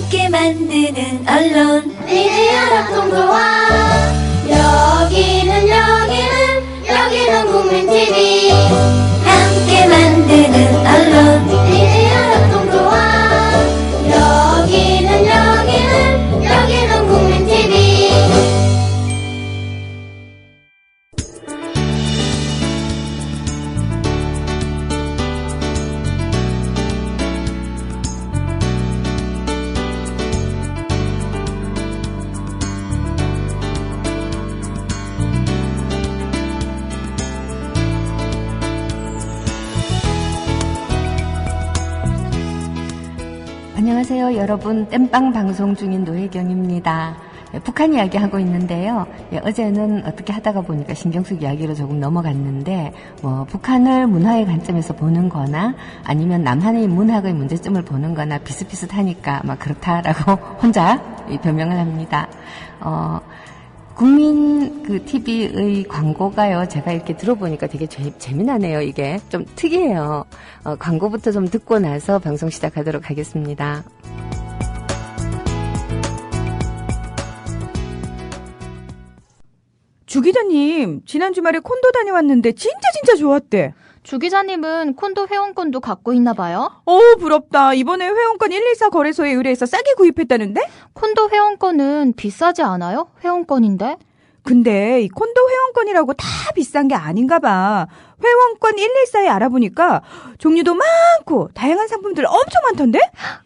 함께 만드는 언론 미디어 협동조합. 여기는 국민TV. 함께 만드는 언론 미디어 협동조합. 여기는 국민TV. 안녕하세요, 여러분. 땜빵 방송 중인 노혜경입니다. 북한 이야기하고 있는데요. 어제는 어떻게 하다가 보니까 신경쓰기 이야기로 조금 넘어갔는데, 북한을 문화의 관점에서 보는 거나 아니면 남한의 문학의 문제점을 보는 거나 비슷비슷하니까 그렇다라고 혼자 변명을 합니다. 국민 TV의 광고가요, 제가 이렇게 들어보니까 되게 재미나네요. 이게 좀 특이해요. 광고부터 좀 듣고 나서 방송 시작하도록 하겠습니다. 주 기자님, 지난 주말에 콘도 다녀왔는데 진짜 좋았대. 주 기자님은 콘도 회원권도 갖고 있나 봐요? 부럽다. 이번에 회원권 114 거래소에 의뢰해서 싸게 구입했다는데? 콘도 회원권은 비싸지 않아요? 회원권인데? 근데 이 콘도 회원권이라고 다 비싼 게 아닌가 봐. 회원권 114에 알아보니까 종류도 많고 다양한 상품들 엄청 많던데?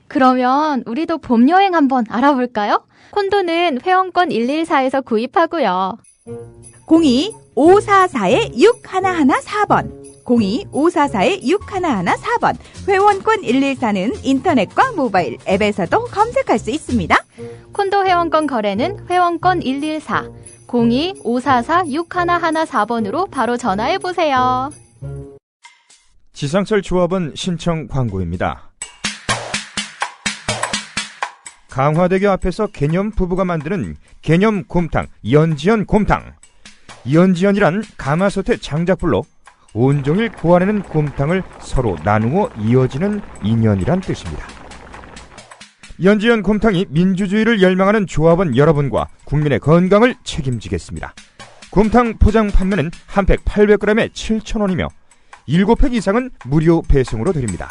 그러면 우리도 봄 여행 한번 알아볼까요? 콘도는 회원권 114에서 구입하고요. 02-544-6114번 02-544-6114번 회원권 114는 인터넷과 모바일 앱에서도 검색할 수 있습니다. 콘도 회원권 거래는 회원권 114 02-544-6114번으로 바로 전화해보세요. 지상철 조합원 신청 광고입니다. 강화대교 앞에서 개념 부부가 만드는 개념 곰탕 연지연 곰탕. 연지연이란 가마솥의 장작불로 온종일 구워내는 곰탕을 서로 나누어 이어지는 인연이란 뜻입니다. 연지연 곰탕이 민주주의를 열망하는 조합원 여러분과 국민의 건강을 책임지겠습니다. 곰탕 포장 판매는 한 팩 800g에 7,000원이며 7팩 이상은 무료 배송으로 드립니다.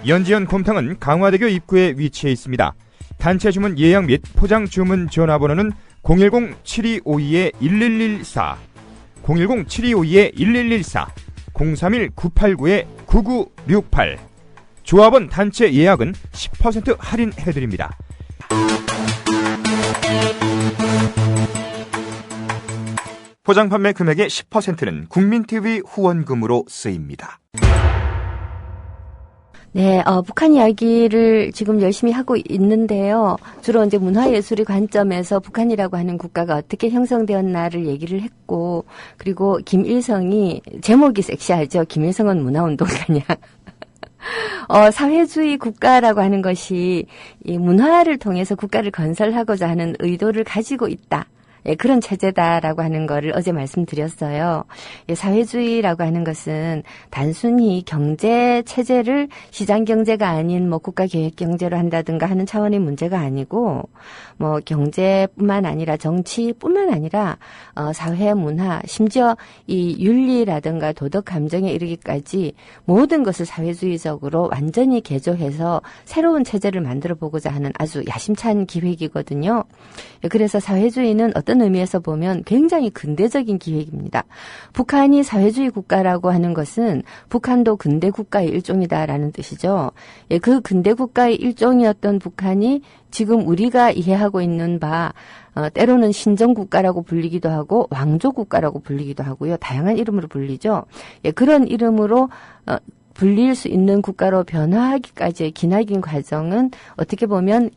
연지연 곰탕은 강화대교 입구에 위치해 있습니다. 단체 주문 예약 및 포장 주문 전화번호는 010-7252-1114, 010-7252-1114, 031-989-9968. 조합원 단체 예약은 10% 할인해드립니다. 포장 판매 금액의 10%는 국민TV 후원금으로 쓰입니다. 네, 북한 이야기를 지금 열심히 하고 있는데요. 주로 이제 문화예술의 관점에서 북한이라고 하는 국가가 어떻게 형성되었나를 얘기를 했고, 그리고 김일성이, 제목이 섹시하죠. 김일성은 문화운동가냐. 사회주의 국가라고 하는 것이 이 문화를 통해서 국가를 건설하고자 하는 의도를 가지고 있다. 그런 체제다라고 하는 거를 어제 말씀드렸어요. 사회주의라고 하는 것은 단순히 경제 체제를 시장 경제가 아닌 국가 계획 경제로 한다든가 하는 차원의 문제가 아니고, 경제뿐만 아니라 정치뿐만 아니라 사회 문화, 심지어 이 윤리라든가 도덕 감정에 이르기까지 모든 것을 사회주의적으로 완전히 개조해서 새로운 체제를 만들어 보고자 하는 아주 야심찬 기획이거든요. 그래서 사회주의는 어떤 의미에서 보면 굉장히 근대적인 기획입니다. 북한이 사회주의 국가라고 하는 것은 북한도 근대 국가의 일종이다라는 뜻이죠. 그 근대 국가의 일종이었던 북한이 지금 우리가 이해하고 있는 바 때로는 신정국가라고 불리기도 하고 왕조국가라고 불리기도 하고요. 다양한 이름으로 불리죠. 그런 이름으로 불릴 수 있는 국가로 변화하기까지의 기나긴 과정은 어떻게 보면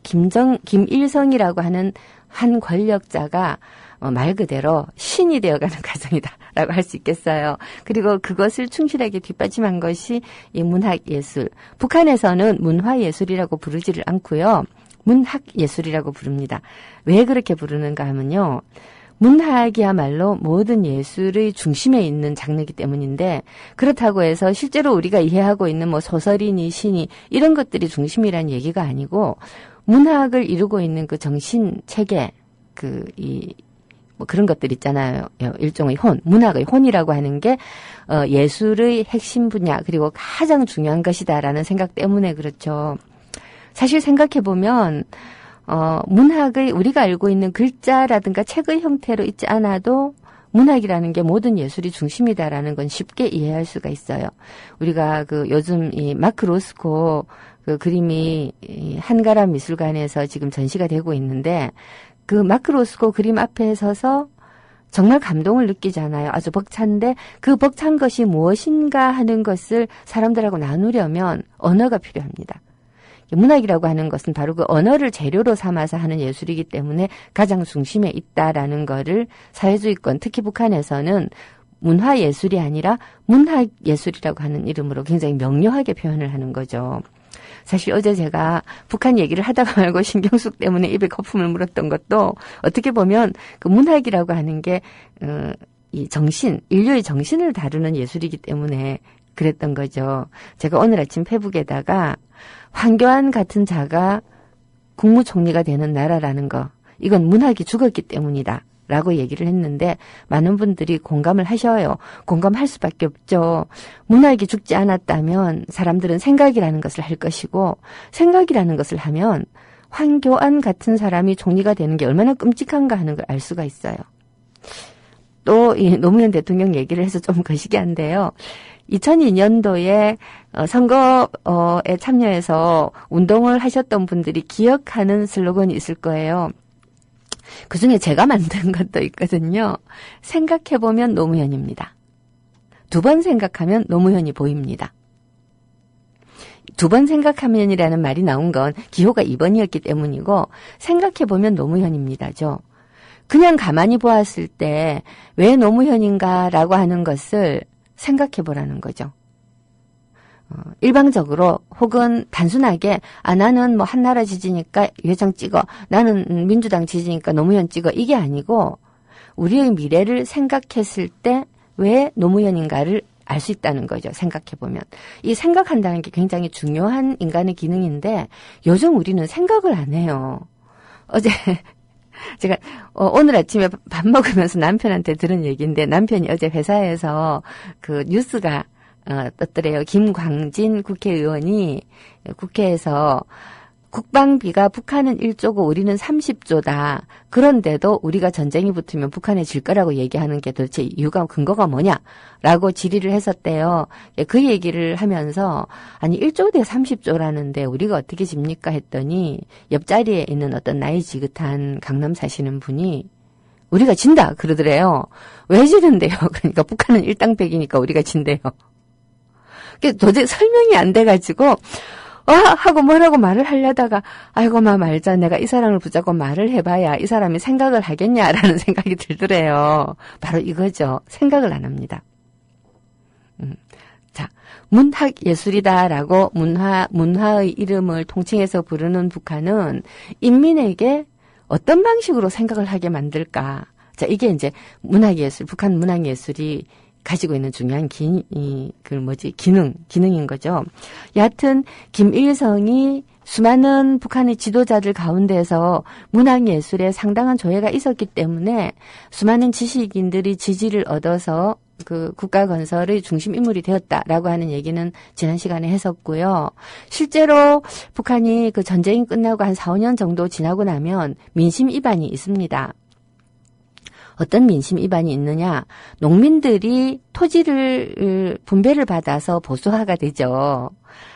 김일성이라고 하는 한 권력자가 말 그대로 신이 되어가는 과정이다라고 할 수 있겠어요. 그리고 그것을 충실하게 뒷받침한 것이 이 문학예술. 북한에서는 문화예술이라고 부르지를 않고요. 문학예술이라고 부릅니다. 왜 그렇게 부르는가 하면요. 문학이야말로 모든 예술의 중심에 있는 장르이기 때문인데 그렇다고 해서 실제로 우리가 이해하고 있는 뭐 소설이니 시니 이런 것들이 중심이라는 얘기가 아니고 문학을 이루고 있는 그 정신 체계 뭐 그런 것들 있잖아요. 일종의 문학의 혼이라고 하는 게 예술의 핵심 분야 그리고 가장 중요한 것이다라는 생각 때문에 그렇죠. 사실 생각해 보면 문학의 우리가 알고 있는 글자라든가 책의 형태로 있지 않아도 문학이라는 게 모든 예술이 중심이다라는 건 쉽게 이해할 수가 있어요. 우리가 요즘 이 마크 로스코 그 그림이 한가람 미술관에서 지금 전시가 되고 있는데 그 마크 로스코 그림 앞에 서서 정말 감동을 느끼잖아요. 아주 벅찬데 그 벅찬 것이 무엇인가 하는 것을 사람들하고 나누려면 언어가 필요합니다. 문학이라고 하는 것은 바로 그 언어를 재료로 삼아서 하는 예술이기 때문에 가장 중심에 있다라는 거를 사회주의권, 특히 북한에서는 문화예술이 아니라 문학예술이라고 하는 이름으로 굉장히 명료하게 표현을 하는 거죠. 사실 어제 제가 북한 얘기를 하다가 말고 신경숙 때문에 입에 거품을 물었던 것도 어떻게 보면 그 문학이라고 하는 게 이 정신, 인류의 정신을 다루는 예술이기 때문에 그랬던 거죠. 제가 오늘 아침 페북에다가 황교안 같은 자가 국무총리가 되는 나라라는 거, 이건 문학이 죽었기 때문이다 라고 얘기를 했는데 많은 분들이 공감을 하셔요. 공감할 수밖에 없죠. 문학이 죽지 않았다면 사람들은 생각이라는 것을 할 것이고 생각이라는 것을 하면 황교안 같은 사람이 총리가 되는 게 얼마나 끔찍한가 하는 걸 알 수가 있어요. 또 이 노무현 대통령 얘기를 해서 좀 거시기한데요. 2002년도에 선거에 참여해서 운동을 하셨던 분들이 기억하는 슬로건이 있을 거예요. 그중에 제가 만든 것도 있거든요. 생각해보면 노무현입니다. 2번 생각하면 노무현이 보입니다. 2번 생각하면이라는 말이 나온 건 기호가 2번이었기 때문이고 생각해보면 노무현입니다죠. 그냥 가만히 보았을 때 왜 노무현인가라고 하는 것을 생각해보라는 거죠. 일방적으로 혹은 단순하게 나는 뭐 한나라 지지니까 회장 찍어, 나는 민주당 지지니까 노무현 찍어, 이게 아니고 우리의 미래를 생각했을 때 왜 노무현인가를 알 수 있다는 거죠. 생각해보면. 이 생각한다는 게 굉장히 중요한 인간의 기능인데 요즘 우리는 생각을 안 해요. 어제 제가 오늘 아침에 밥 먹으면서 남편한테 들은 얘기인데 남편이 어제 회사에서 그 뉴스가 떴더래요. 김광진 국회의원이 국회에서 국방비가 북한은 1조고 우리는 30조다. 그런데도 우리가 전쟁이 붙으면 북한에 질 거라고 얘기하는 게 도대체 이유가 근거가 뭐냐라고 질의를 했었대요. 그 얘기를 하면서 아니 1조 대 30조라는데 우리가 어떻게 집니까 했더니 옆자리에 있는 어떤 나이 지긋한 강남 사시는 분이 우리가 진다 그러더래요. 왜 지는데요? 그러니까 북한은 일당백이니까 우리가 진대요. 도저히 설명이 안 돼가지고 하고 뭐라고 말을 하려다가 아이고 말자 내가 이 사람을 붙잡고 말을 해봐야 이 사람이 생각을 하겠냐라는 생각이 들더래요. 바로 이거죠. 생각을 안 합니다. 자, 문학예술이다라고 문화의 이름을 통칭해서 부르는 북한은 인민에게 어떤 방식으로 생각을 하게 만들까? 자, 이게 이제 문학예술, 북한 문학예술이 가지고 있는 중요한 기능인 거죠. 여하튼 김일성이 수많은 북한의 지도자들 가운데서 문학예술에 상당한 조예가 있었기 때문에 수많은 지식인들이 지지를 얻어서 그 국가 건설의 중심 인물이 되었다라고 하는 얘기는 지난 시간에 했었고요. 실제로 북한이 그 전쟁이 끝나고 한 4, 5년 정도 지나고 나면 민심 이반이 있습니다. 어떤 민심 이반이 있느냐? 농민들이 토지를 분배를 받아서 보수화가 되죠.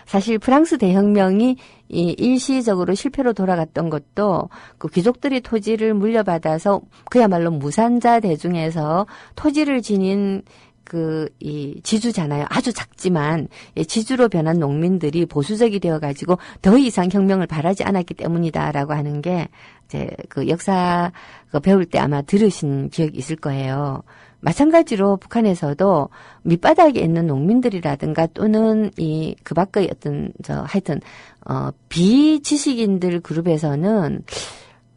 사실 프랑스 대혁명이 일시적으로 실패로 돌아갔던 것도 그 귀족들이 토지를 물려받아서 그야말로 무산자 대중에서 토지를 지닌 이 지주잖아요. 아주 작지만 지주로 변한 농민들이 보수적이 되어가지고 더 이상 혁명을 바라지 않았기 때문이다라고 하는 게 이제 그 역사 배울 때 아마 들으신 기억이 있을 거예요. 마찬가지로 북한에서도 밑바닥에 있는 농민들이라든가 또는 그 밖의 어떤 하여튼 비지식인들 그룹에서는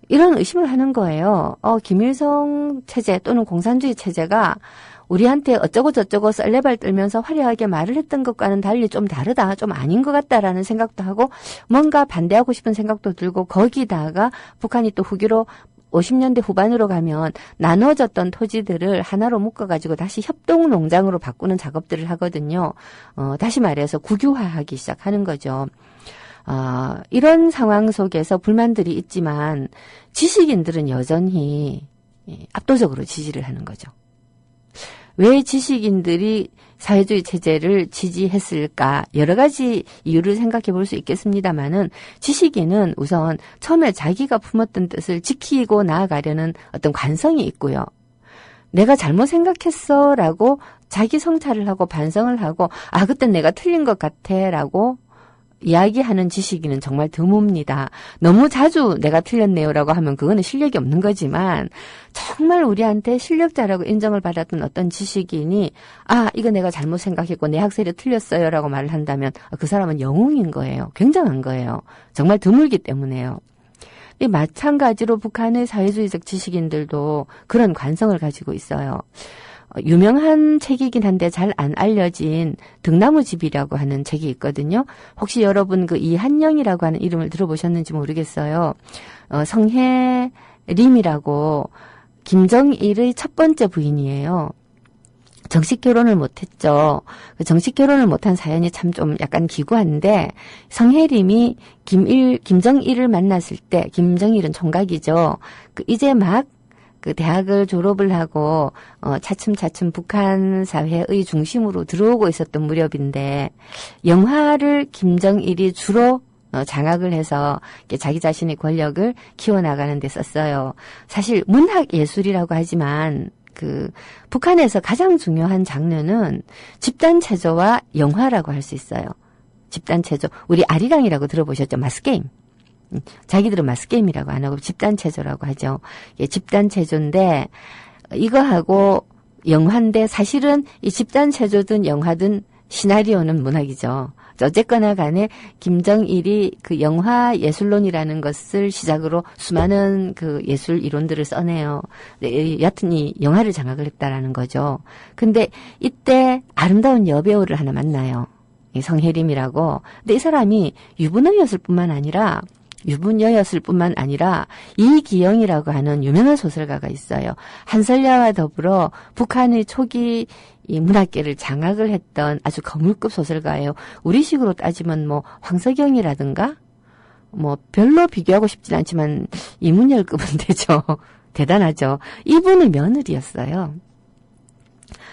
이런 의심을 하는 거예요. 김일성 체제 또는 공산주의 체제가 우리한테 어쩌고 저쩌고 썰레발 떨면서 화려하게 말을 했던 것과는 달리 좀 다르다, 좀 아닌 것 같다라는 생각도 하고 뭔가 반대하고 싶은 생각도 들고 거기다가 북한이 또 후기로 50년대 후반으로 가면 나눠졌던 토지들을 하나로 묶어가지고 다시 협동농장으로 바꾸는 작업들을 하거든요. 다시 말해서 국유화하기 시작하는 거죠. 이런 상황 속에서 불만들이 있지만 지식인들은 여전히 압도적으로 지지를 하는 거죠. 왜 지식인들이 사회주의 체제를 지지했을까? 여러 가지 이유를 생각해 볼 수 있겠습니다만은 지식인은 우선 처음에 자기가 품었던 뜻을 지키고 나아가려는 어떤 관성이 있고요. 내가 잘못 생각했어 라고 자기 성찰을 하고 반성을 하고 그땐 내가 틀린 것 같아 라고 이야기하는 지식인은 정말 드뭅니다. 너무 자주 내가 틀렸네요라고 하면 그거는 실력이 없는 거지만 정말 우리한테 실력자라고 인정을 받았던 어떤 지식인이 이거 내가 잘못 생각했고 내 학설이 틀렸어요라고 말을 한다면 그 사람은 영웅인 거예요. 굉장한 거예요. 정말 드물기 때문에요. 마찬가지로 북한의 사회주의적 지식인들도 그런 관성을 가지고 있어요. 유명한 책이긴 한데 잘 안 알려진 등나무집이라고 하는 책이 있거든요. 혹시 여러분 그 이한영이라고 하는 이름을 들어보셨는지 모르겠어요. 성혜림이라고 김정일의 첫 번째 부인이에요. 정식 결혼을 못했죠. 정식 결혼을 못한 사연이 참 좀 약간 기구한데 성혜림이 김정일을 만났을 때 김정일은 총각이죠. 이제 막 대학을 졸업을 하고 차츰차츰 북한 사회의 중심으로 들어오고 있었던 무렵인데 영화를 김정일이 주로 장악을 해서 자기 자신의 권력을 키워나가는 데 썼어요. 사실 문학 예술이라고 하지만 북한에서 가장 중요한 장르는 집단 체조와 영화라고 할 수 있어요. 집단 체조. 우리 아리랑이라고 들어보셨죠? 마스게임. 자기들은 마스게임이라고 안 하고 집단 체조라고 하죠. 집단 체조인데 이거하고 영화인데 사실은 이 집단 체조든 영화든 시나리오는 문학이죠. 어쨌거나 간에 김정일이 영화 예술론이라는 것을 시작으로 수많은 예술 이론들을 써내요. 여하튼 이 영화를 장악을 했다라는 거죠. 근데 이때 아름다운 여배우를 하나 만나요. 성혜림이라고. 근데 이 사람이 유부녀였을 뿐만 아니라 이기영이라고 하는 유명한 소설가가 있어요. 한설야와 더불어 북한의 초기 이 문학계를 장악을 했던 아주 거물급 소설가예요. 우리식으로 따지면 황석영이라든가 별로 비교하고 싶진 않지만 이문열급은 되죠. 대단하죠. 이분의 며느리였어요.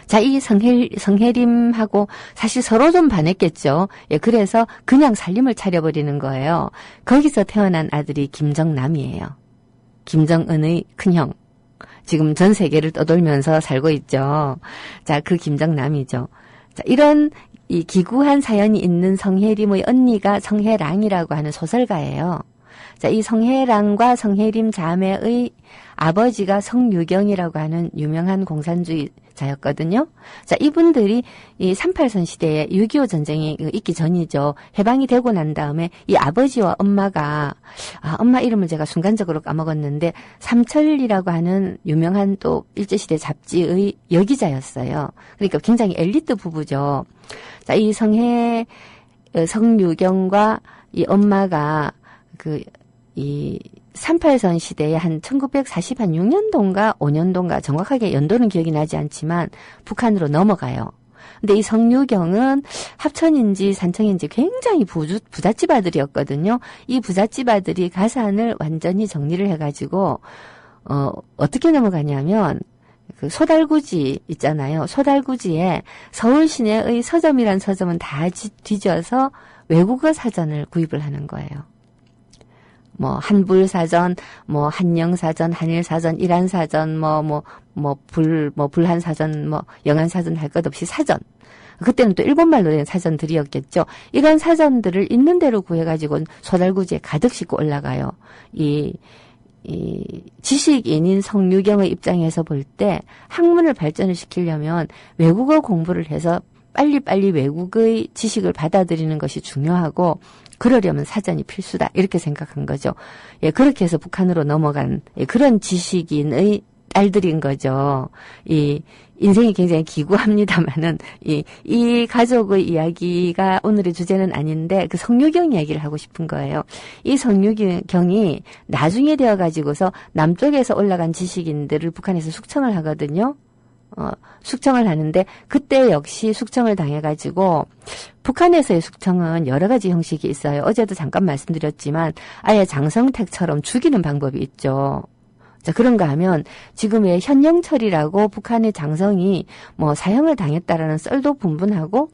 자, 이 성혜림하고 사실 서로 좀 반했겠죠. 그래서 그냥 살림을 차려버리는 거예요. 거기서 태어난 아들이 김정남이에요. 김정은의 큰형. 지금 전 세계를 떠돌면서 살고 있죠. 자, 그 김정남이죠. 자, 이런 이 기구한 사연이 있는 성혜림의 언니가 성혜랑이라고 하는 소설가예요. 자, 이 성혜랑과 성혜림 자매의 아버지가 성유경이라고 하는 유명한 공산주의자였거든요. 자, 이분들이 이 38선 시대에 6.25 전쟁이 있기 전이죠. 해방이 되고 난 다음에 이 아버지와 엄마가, 엄마 이름을 제가 순간적으로 까먹었는데, 삼철이라고 하는 유명한 또 일제시대 잡지의 여기자였어요. 그러니까 굉장히 엘리트 부부죠. 자, 이 성유경과 이 엄마가 이 38선 시대에 한 1946년도인가 5년도인가 정확하게 연도는 기억이 나지 않지만 북한으로 넘어가요. 근데 이 성유경은 합천인지 산청인지 굉장히 부잣집 아들이었거든요. 이 부잣집 아들이 가산을 완전히 정리를 해가지고 어떻게 넘어가냐면 소달구지 있잖아요. 소달구지에 서울 시내의 서점이란 서점은 다 뒤져서 외국어 사전을 구입을 하는 거예요. 한불사전, 한영사전, 한일사전, 이란사전, 불한사전, 영안사전 할 것 없이 사전. 그때는 또 일본말로 된 사전들이었겠죠. 이런 사전들을 있는 대로 구해가지고 소달구지에 가득 싣고 올라가요. 이 지식인인 성유경의 입장에서 볼 때 학문을 발전을 시키려면 외국어 공부를 해서 빨리빨리 외국의 지식을 받아들이는 것이 중요하고 그러려면 사전이 필수다. 이렇게 생각한 거죠. 예, 그렇게 해서 북한으로 넘어간 그런 지식인의 딸들인 거죠. 이 인생이 굉장히 기구합니다만은 이 가족의 이야기가 오늘의 주제는 아닌데 그 성유경 이야기를 하고 싶은 거예요. 이 성유경이 나중에 되어 가지고서 남쪽에서 올라간 지식인들을 북한에서 숙청을 하거든요. 숙청을 하는데 그때 역시 숙청을 당해가지고 북한에서의 숙청은 여러 가지 형식이 있어요. 어제도 잠깐 말씀드렸지만 아예 장성택처럼 죽이는 방법이 있죠. 자, 그런가 하면 지금의 현영철이라고 북한의 장성이 뭐 사형을 당했다라는 썰도 분분하고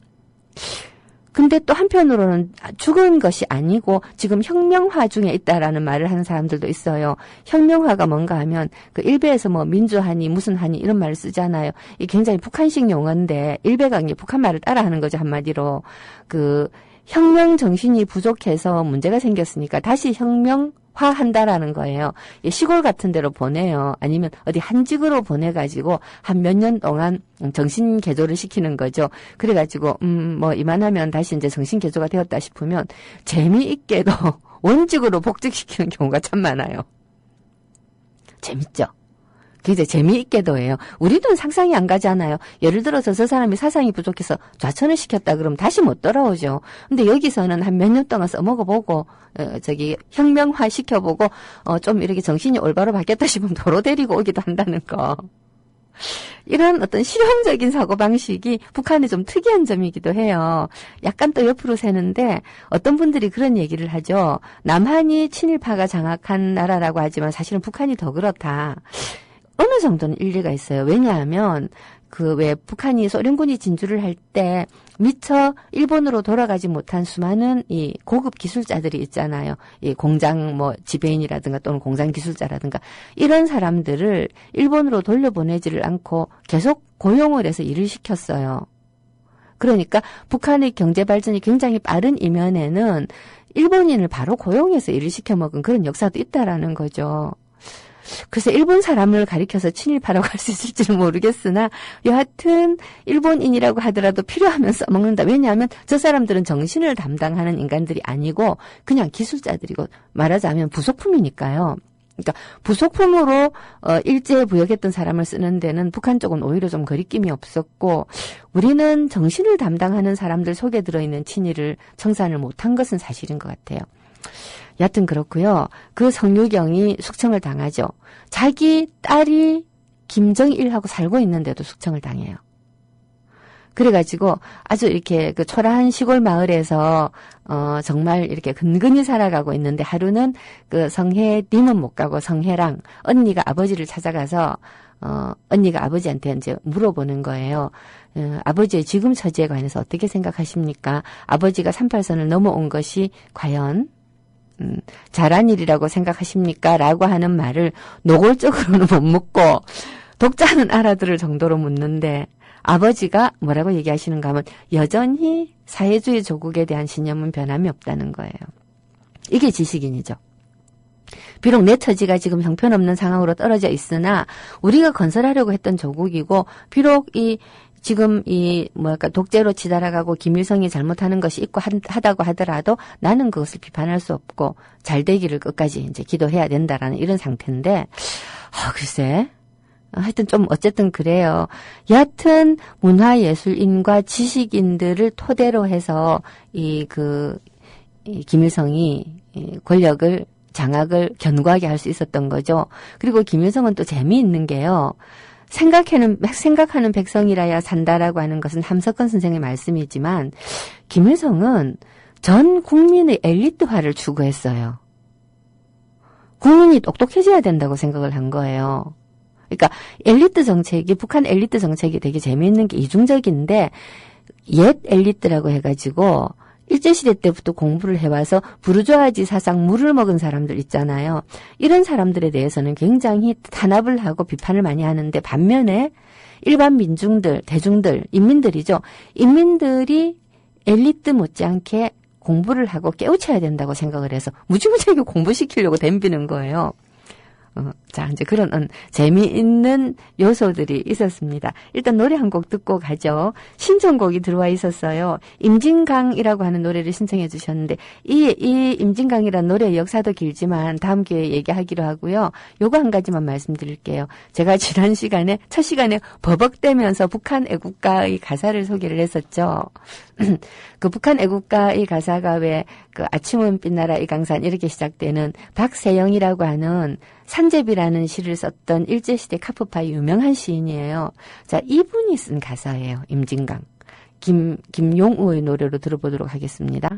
근데 또 한편으로는 죽은 것이 아니고 지금 혁명화 중에 있다라는 말을 하는 사람들도 있어요. 혁명화가 뭔가 하면 그 일베에서 뭐 민주하니 무슨 하니 이런 말을 쓰잖아요. 이게 굉장히 북한식 용어인데 일베가 이제 북한 말을 따라하는 거죠. 한마디로. 그 혁명 정신이 부족해서 문제가 생겼으니까 다시 혁명화한다라는 거예요. 시골 같은 데로 보내요. 아니면 어디 한직으로 보내가지고 한 몇 년 동안 정신 개조를 시키는 거죠. 그래가지고 뭐 이만하면 다시 이제 정신 개조가 되었다 싶으면 재미있게도 원직으로 복직시키는 경우가 참 많아요. 재밌죠? 굉장히 재미있게도 해요. 우리도 상상이 안 가잖아요. 예를 들어서 저 사람이 사상이 부족해서 좌천을 시켰다 그러면 다시 못 돌아오죠. 근데 여기서는 한 몇 년 동안 써먹어보고 혁명화 시켜보고 좀 이렇게 정신이 올바로 바뀌었다 싶으면 도로 데리고 오기도 한다는 거. 이런 어떤 실용적인 사고방식이 북한의 좀 특이한 점이기도 해요. 약간 또 옆으로 새는데 어떤 분들이 그런 얘기를 하죠. 남한이 친일파가 장악한 나라라고 하지만 사실은 북한이 더 그렇다. 어느 정도는 일리가 있어요. 왜냐하면 왜 북한이 소련군이 진주를 할 때 미처 일본으로 돌아가지 못한 수많은 이 고급 기술자들이 있잖아요. 이 공장 지배인이라든가 또는 공장 기술자라든가 이런 사람들을 일본으로 돌려보내지를 않고 계속 고용을 해서 일을 시켰어요. 그러니까 북한의 경제 발전이 굉장히 빠른 이면에는 일본인을 바로 고용해서 일을 시켜먹은 그런 역사도 있다라는 거죠. 그래서 일본 사람을 가리켜서 친일파라고 할 수 있을지는 모르겠으나 여하튼 일본인이라고 하더라도 필요하면 써먹는다. 왜냐하면 저 사람들은 정신을 담당하는 인간들이 아니고 그냥 기술자들이고 말하자면 부속품이니까요. 그러니까 부속품으로 일제에 부역했던 사람을 쓰는 데는 북한 쪽은 오히려 좀 거리낌이 없었고 우리는 정신을 담당하는 사람들 속에 들어있는 친일을 청산을 못한 것은 사실인 것 같아요. 여하튼 그렇고요. 그 성유경이 숙청을 당하죠. 자기 딸이 김정일하고 살고 있는데도 숙청을 당해요. 그래가지고 아주 이렇게 그 초라한 시골 마을에서 정말 이렇게 근근히 살아가고 있는데 하루는 그 성혜님은 못 가고 성혜랑 언니가 아버지를 찾아가서 언니가 아버지한테 이제 물어보는 거예요. 아버지의 지금 처지에 관해서 어떻게 생각하십니까? 아버지가 38선을 넘어온 것이 과연 잘한 일이라고 생각하십니까? 라고 하는 말을 노골적으로는 못 묻고 독자는 알아들을 정도로 묻는데 아버지가 뭐라고 얘기하시는가 하면 여전히 사회주의 조국에 대한 신념은 변함이 없다는 거예요. 이게 지식인이죠. 비록 내 처지가 지금 형편없는 상황으로 떨어져 있으나 우리가 건설하려고 했던 조국이고 비록 지금 독재로 치달아가고 김일성이 잘못하는 것이 있고 하다고 하더라도 나는 그것을 비판할 수 없고 잘 되기를 끝까지 이제 기도해야 된다라는 이런 상태인데, 글쎄. 하여튼 좀 어쨌든 그래요. 여하튼 문화예술인과 지식인들을 토대로 해서 김일성이 권력을 장악을 견고하게 할 수 있었던 거죠. 그리고 김일성은 또 재미있는 게요. 생각하는 백성이라야 산다라고 하는 것은 함석헌 선생의 말씀이지만 김일성은 전 국민의 엘리트화를 추구했어요. 국민이 똑똑해져야 된다고 생각을 한 거예요. 그러니까 북한 엘리트 정책이 되게 재미있는 게 이중적인데 옛 엘리트라고 해가지고 일제시대 때부터 공부를 해와서 부르주아지 사상 물을 먹은 사람들 있잖아요. 이런 사람들에 대해서는 굉장히 탄압을 하고 비판을 많이 하는데 반면에 일반 민중들, 대중들, 인민들이죠. 인민들이 엘리트 못지않게 공부를 하고 깨우쳐야 된다고 생각을 해서 무지무지하게 공부시키려고 덤비는 거예요. 자, 이제 그런 재미있는 요소들이 있었습니다. 일단 노래 한 곡 듣고 가죠. 신청곡이 들어와 있었어요. 임진강이라고 하는 노래를 신청해 주셨는데, 이 임진강이라는 노래의 역사도 길지만 다음 기회에 얘기하기로 하고요. 요거 한 가지만 말씀드릴게요. 제가 지난 시간에, 첫 시간에 버벅대면서 북한 애국가의 가사를 소개를 했었죠. 그 북한 애국가의 가사가 왜 그 아침은 빛나라 이 강산 이렇게 시작되는 박세영이라고 하는 산제비라는 시를 썼던 일제시대 카프파의 유명한 시인이에요. 자, 이분이 쓴 가사예요. 임진강. 김용우의 노래로 들어보도록 하겠습니다.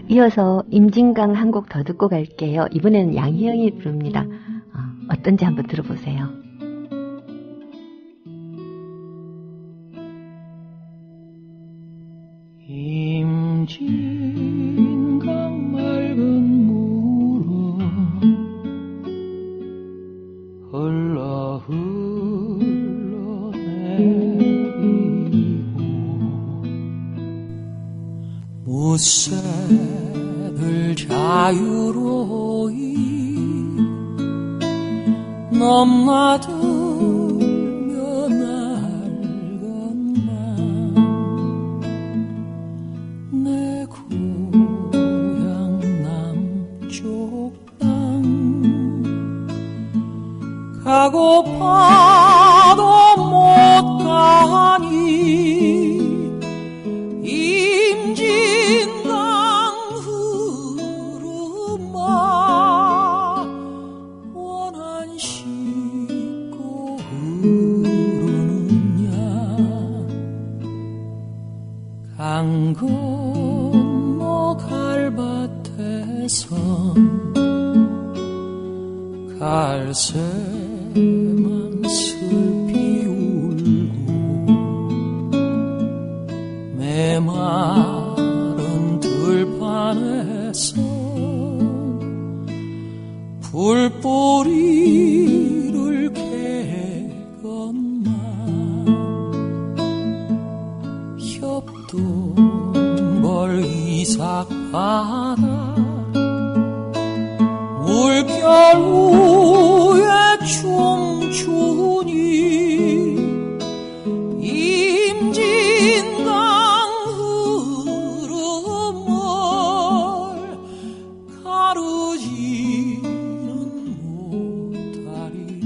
이어서 임진강 한 곡 더 듣고 갈게요. 이번에는 양희영이 부릅니다. 어떤지 한번 들어보세요. 임진강 맑은 물은 흘러 흘러내리고 못새 늘 자유로이 넘나들며 날건만 내 고향 남쪽 땅 가고파도 못 가니 임진강 흐르마 원한 싣고 흐르느냐 강 건너 갈밭에선 갈새만 슬피 울고 메마른 들판에서 불뿌리를 캐건만 협동벌 이삭바다 물결 위에 춤추니 임진강 흐름을 가르지는 못하리라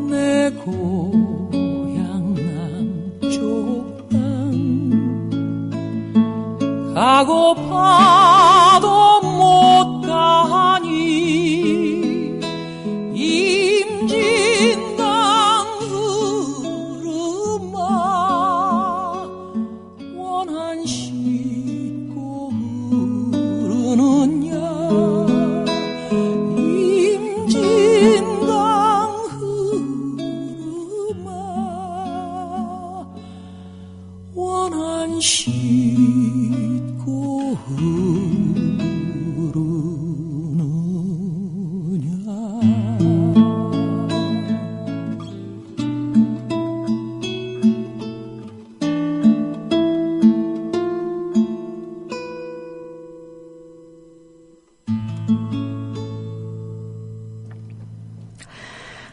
내 고향 남쪽 땅 가고파도 못 가니 임진강 흐르마 원한 싣고 흐르느냐 임진강 흐르마 원한 싣고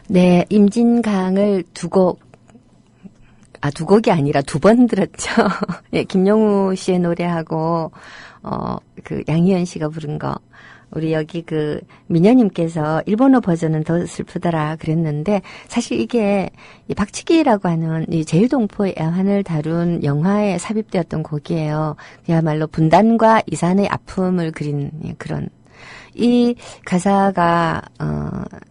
네, 임진강을 두 곡이 아니라 두 번 들었죠. 예, 김영우 씨의 노래하고, 양희연 씨가 부른 거. 우리 여기 미녀님께서 일본어 버전은 더 슬프더라 그랬는데, 사실 이게 이 박치기라고 하는 이 제일동포의 애환을 다룬 영화에 삽입되었던 곡이에요. 그야말로 분단과 이산의 아픔을 그린 그런. 이 가사가,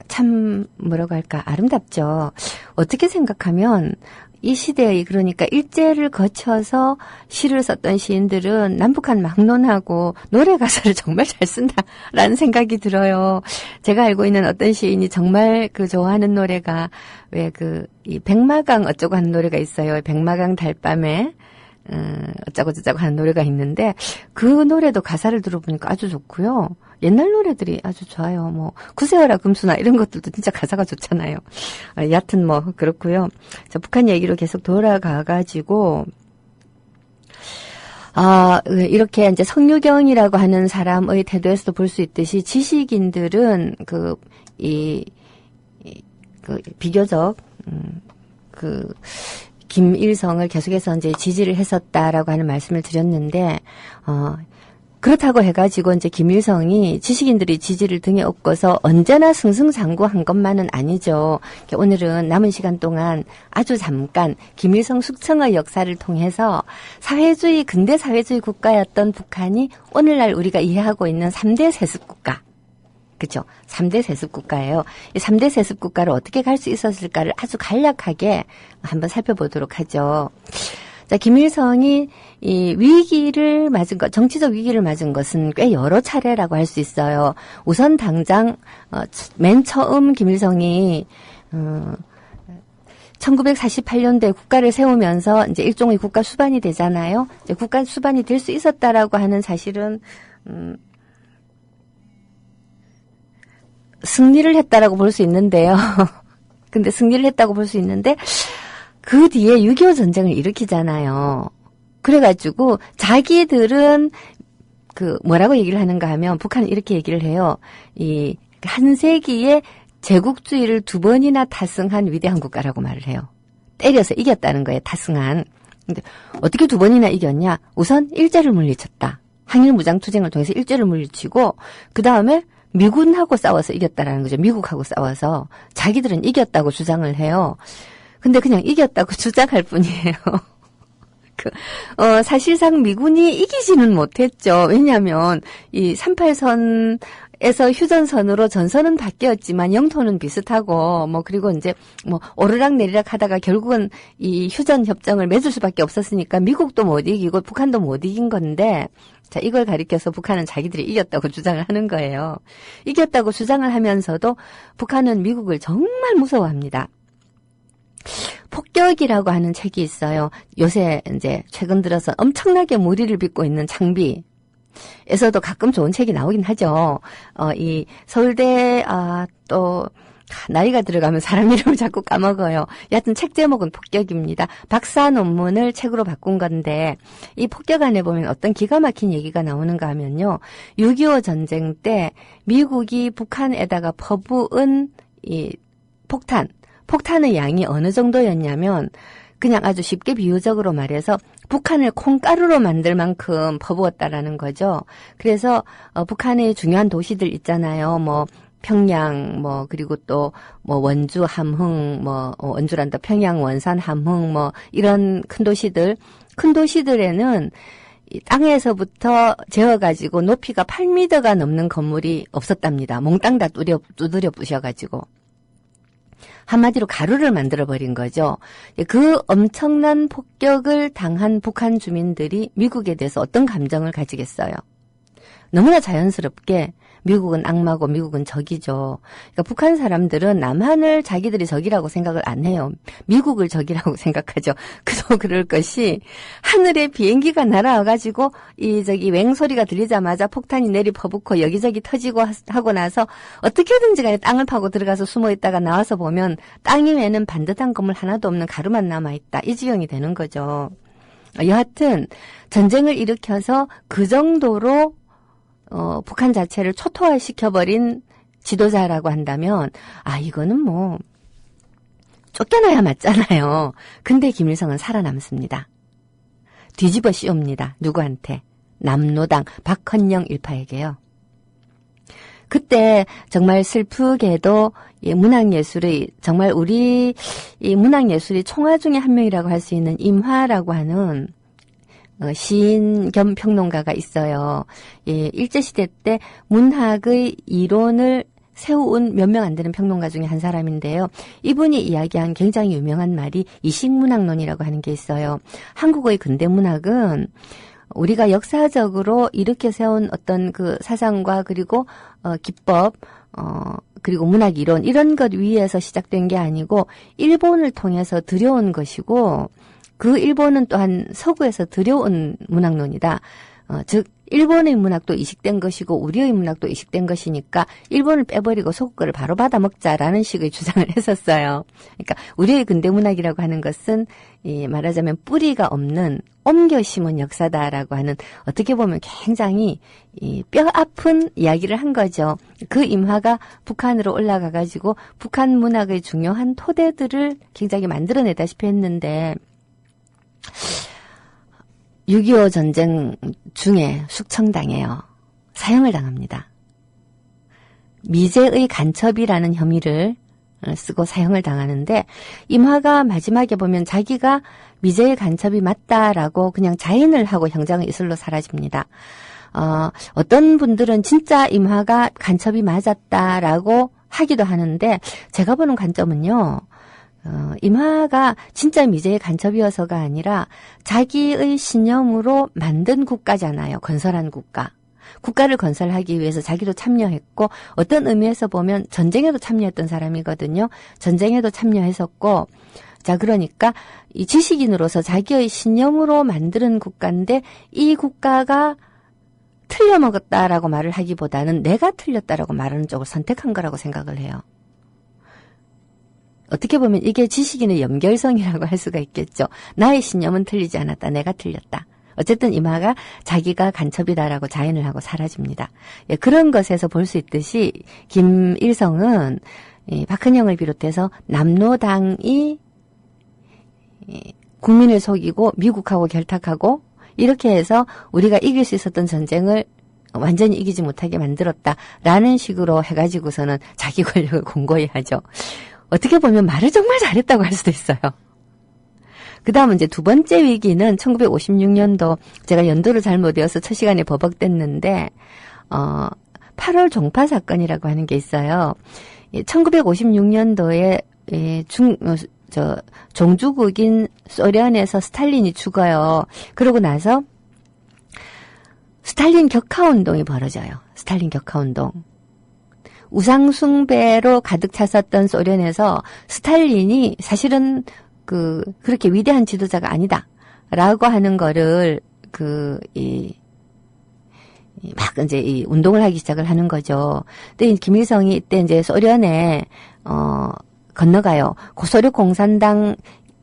참, 뭐라고 할까, 아름답죠. 어떻게 생각하면, 이 시대의 그러니까 일제를 거쳐서 시를 썼던 시인들은 남북한 막론하고 노래 가사를 정말 잘 쓴다라는 생각이 들어요. 제가 알고 있는 어떤 시인이 정말 좋아하는 노래가 이 백마강 어쩌고 하는 노래가 있어요. 백마강 달밤에 어쩌고 저쩌고 하는 노래가 있는데 그 노래도 가사를 들어보니까 아주 좋고요. 옛날 노래들이 아주 좋아요. 구세어라 금수나 이런 것들도 진짜 가사가 좋잖아요. 여하튼 그렇고요. 자, 북한 얘기로 계속 돌아가가지고 이렇게 이제 성유경이라고 하는 사람의 태도에서도 볼 수 있듯이 지식인들은 비교적 김일성을 계속해서 이제 지지를 했었다라고 하는 말씀을 드렸는데 그렇다고 해가지고 이제 김일성이 지식인들이 지지를 등에 업고서 언제나 승승장구한 것만은 아니죠. 오늘은 남은 시간 동안 아주 잠깐 김일성 숙청의 역사를 통해서 근대 사회주의 국가였던 북한이 오늘날 우리가 이해하고 있는 3대 세습국가. 그죠? 3대 세습국가예요. 이 3대 세습국가를 어떻게 갈 수 있었을까를 아주 간략하게 한번 살펴보도록 하죠. 자, 김일성이 이 위기를 맞은 것, 정치적 위기를 맞은 것은 꽤 여러 차례라고 할 수 있어요. 우선 당장 맨 처음 김일성이 1948년도에 국가를 세우면서 이제 일종의 국가 수반이 되잖아요. 이제 국가 수반이 될 수 있었다라고 하는 사실은 승리를 했다라고 볼 수 있는데요. 근데 승리를 했다고 볼 수 있는데 그 뒤에 6.25 전쟁을 일으키잖아요. 그래가지고 자기들은 그 뭐라고 얘기를 하는가 하면 북한은 이렇게 얘기를 해요. 이 한 세기에 제국주의를 2번이나 타승한 위대한 국가라고 말을 해요. 때려서 이겼다는 거예요. 타승한. 근데 어떻게 2번이나 이겼냐? 우선 일제를 물리쳤다. 항일 무장투쟁을 통해서 일제를 물리치고 그 다음에 미군하고 싸워서 이겼다라는 거죠. 미국하고 싸워서 자기들은 이겼다고 주장을 해요. 근데 그냥 이겼다고 주장할 뿐이에요. 사실상 미군이 이기지는 못했죠. 왜냐하면 이 38선에서 휴전선으로 전선은 바뀌었지만 영토는 비슷하고 그리고 이제 오르락 내리락 하다가 결국은 이 휴전 협정을 맺을 수밖에 없었으니까 미국도 못 이기고 북한도 못 이긴 건데 자, 이걸 가리켜서 북한은 자기들이 이겼다고 주장을 하는 거예요. 이겼다고 주장을 하면서도 북한은 미국을 정말 무서워합니다. 폭격이라고 하는 책이 있어요. 요새 이제 최근 들어서 엄청나게 무리를 빚고 있는 창비에서도 가끔 좋은 책이 나오긴 하죠. 이 서울대 또 나이가 들어가면 사람 이름을 자꾸 까먹어요. 여하튼 책 제목은 폭격입니다. 박사 논문을 책으로 바꾼 건데 이 폭격 안에 보면 어떤 기가 막힌 얘기가 나오는가 하면요. 6.25 전쟁 때 미국이 북한에다가 퍼부은 이 폭탄의 양이 어느 정도였냐면 그냥 아주 쉽게 비유적으로 말해서 북한을 콩가루로 만들 만큼 퍼부었다라는 거죠. 그래서 북한의 중요한 도시들 있잖아요. 평양, 그리고 또, 원주, 함흥, 원주란다, 평양, 원산, 함흥, 이런 큰 도시들에는 이 땅에서부터 재어가지고 높이가 8m가 넘는 건물이 없었답니다. 몽땅 다 두드려 부셔가지고. 한마디로 가루를 만들어버린 거죠. 그 엄청난 폭격을 당한 북한 주민들이 미국에 대해서 어떤 감정을 가지겠어요? 너무나 자연스럽게 미국은 악마고 미국은 적이죠. 그러니까 북한 사람들은 남한을 자기들이 적이라고 생각을 안 해요. 미국을 적이라고 생각하죠. 그도 그럴 것이 하늘에 비행기가 날아와가지고 이 웽소리가 들리자마자 폭탄이 내리 퍼붓고 여기저기 터지고 하고 나서 어떻게든지 간에 땅을 파고 들어가서 숨어 있다가 나와서 보면 땅 위에는 반듯한 건물 하나도 없는 가루만 남아있다. 이 지경이 되는 거죠. 여하튼 전쟁을 일으켜서 그 정도로 북한 자체를 초토화시켜버린 지도자라고 한다면, 이거는 쫓겨나야 맞잖아요. 근데 김일성은 살아남습니다. 뒤집어 씌웁니다. 누구한테? 남노당 박헌영 일파에게요. 그때 정말 슬프게도 이 문학예술의, 정말 우리 이 문학예술의 총화 중에 한 명이라고 할 수 있는 임화라고 하는 시인 겸 평론가가 있어요. 일제시대 때 문학의 이론을 세운 몇 명 안 되는 평론가 중에 한 사람인데요. 이분이 이야기한 굉장히 유명한 말이 이식문학론이라고 하는 게 있어요. 한국의 근대문학은 우리가 역사적으로 이렇게 세운 어떤 그 사상과 그리고 기법, 그리고 문학 이론 이런 것 위에서 시작된 게 아니고 일본을 통해서 들여온 것이고 그 일본은 또한 서구에서 들여온 문학론이다. 즉 일본의 문학도 이식된 것이고 우리의 문학도 이식된 것이니까 일본을 빼버리고 서구 거를 바로 받아 먹자라는 식의 주장을 했었어요. 그러니까 우리의 근대문학이라고 하는 것은 말하자면 뿌리가 없는 옮겨 심은 역사다라고 하는 어떻게 보면 굉장히 뼈 아픈 이야기를 한 거죠. 그 임화가 북한으로 올라가 가지고 북한 문학의 중요한 토대들을 굉장히 만들어내다시피 했는데 6.25 전쟁 중에 숙청당해요. 사형을 당합니다. 미제의 간첩이라는 혐의를 쓰고 사형을 당하는데 임화가 마지막에 보면 자기가 미제의 간첩이 맞다라고 그냥 자인을 하고 형장의 이슬로 사라집니다. 어떤 분들은 진짜 임화가 간첩이 맞았다라고 하기도 하는데 제가 보는 관점은요. 임화가 진짜 미제의 간첩이어서가 아니라 자기의 신념으로 만든 국가잖아요. 건설한 국가. 국가를 건설하기 위해서 자기도 참여했고 어떤 의미에서 보면 전쟁에도 참여했던 사람이거든요. 전쟁에도 참여했었고 자 그러니까 이 지식인으로서 자기의 신념으로 만드는 국가인데 이 국가가 틀려먹었다라고 말을 하기보다는 내가 틀렸다라고 말하는 쪽을 선택한 거라고 생각을 해요. 어떻게 보면 이게 지식인의 연결성이라고 할 수가 있겠죠. 나의 신념은 틀리지 않았다. 내가 틀렸다. 어쨌든 임화가 자기가 간첩이다라고 자인을 하고 사라집니다. 예, 그런 것에서 볼 수 있듯이 김일성은 박헌영을 비롯해서 남로당이 국민을 속이고 미국하고 결탁하고 이렇게 해서 우리가 이길 수 있었던 전쟁을 완전히 이기지 못하게 만들었다라는 식으로 해가지고서는 자기 권력을 공고히 하죠. 어떻게 보면 말을 정말 잘했다고 할 수도 있어요. 그 다음은 이제 두 번째 위기는 1956년도, 제가 연도를 잘못 외워서 첫 시간에 버벅댔는데, 8월 종파 사건이라고 하는 게 있어요. 1956년도에 종주국인 소련에서 스탈린이 죽어요. 그러고 나서 스탈린 격하운동이 벌어져요. 스탈린 격하운동. 우상숭배로 가득 찼었던 소련에서 스탈린이 사실은 그렇게 위대한 지도자가 아니다. 라고 하는 거를, 막 이제 이 운동을 하기 시작을 하는 거죠. 근데 김일성이 이때 이제 소련에, 건너가요. 고소련 공산당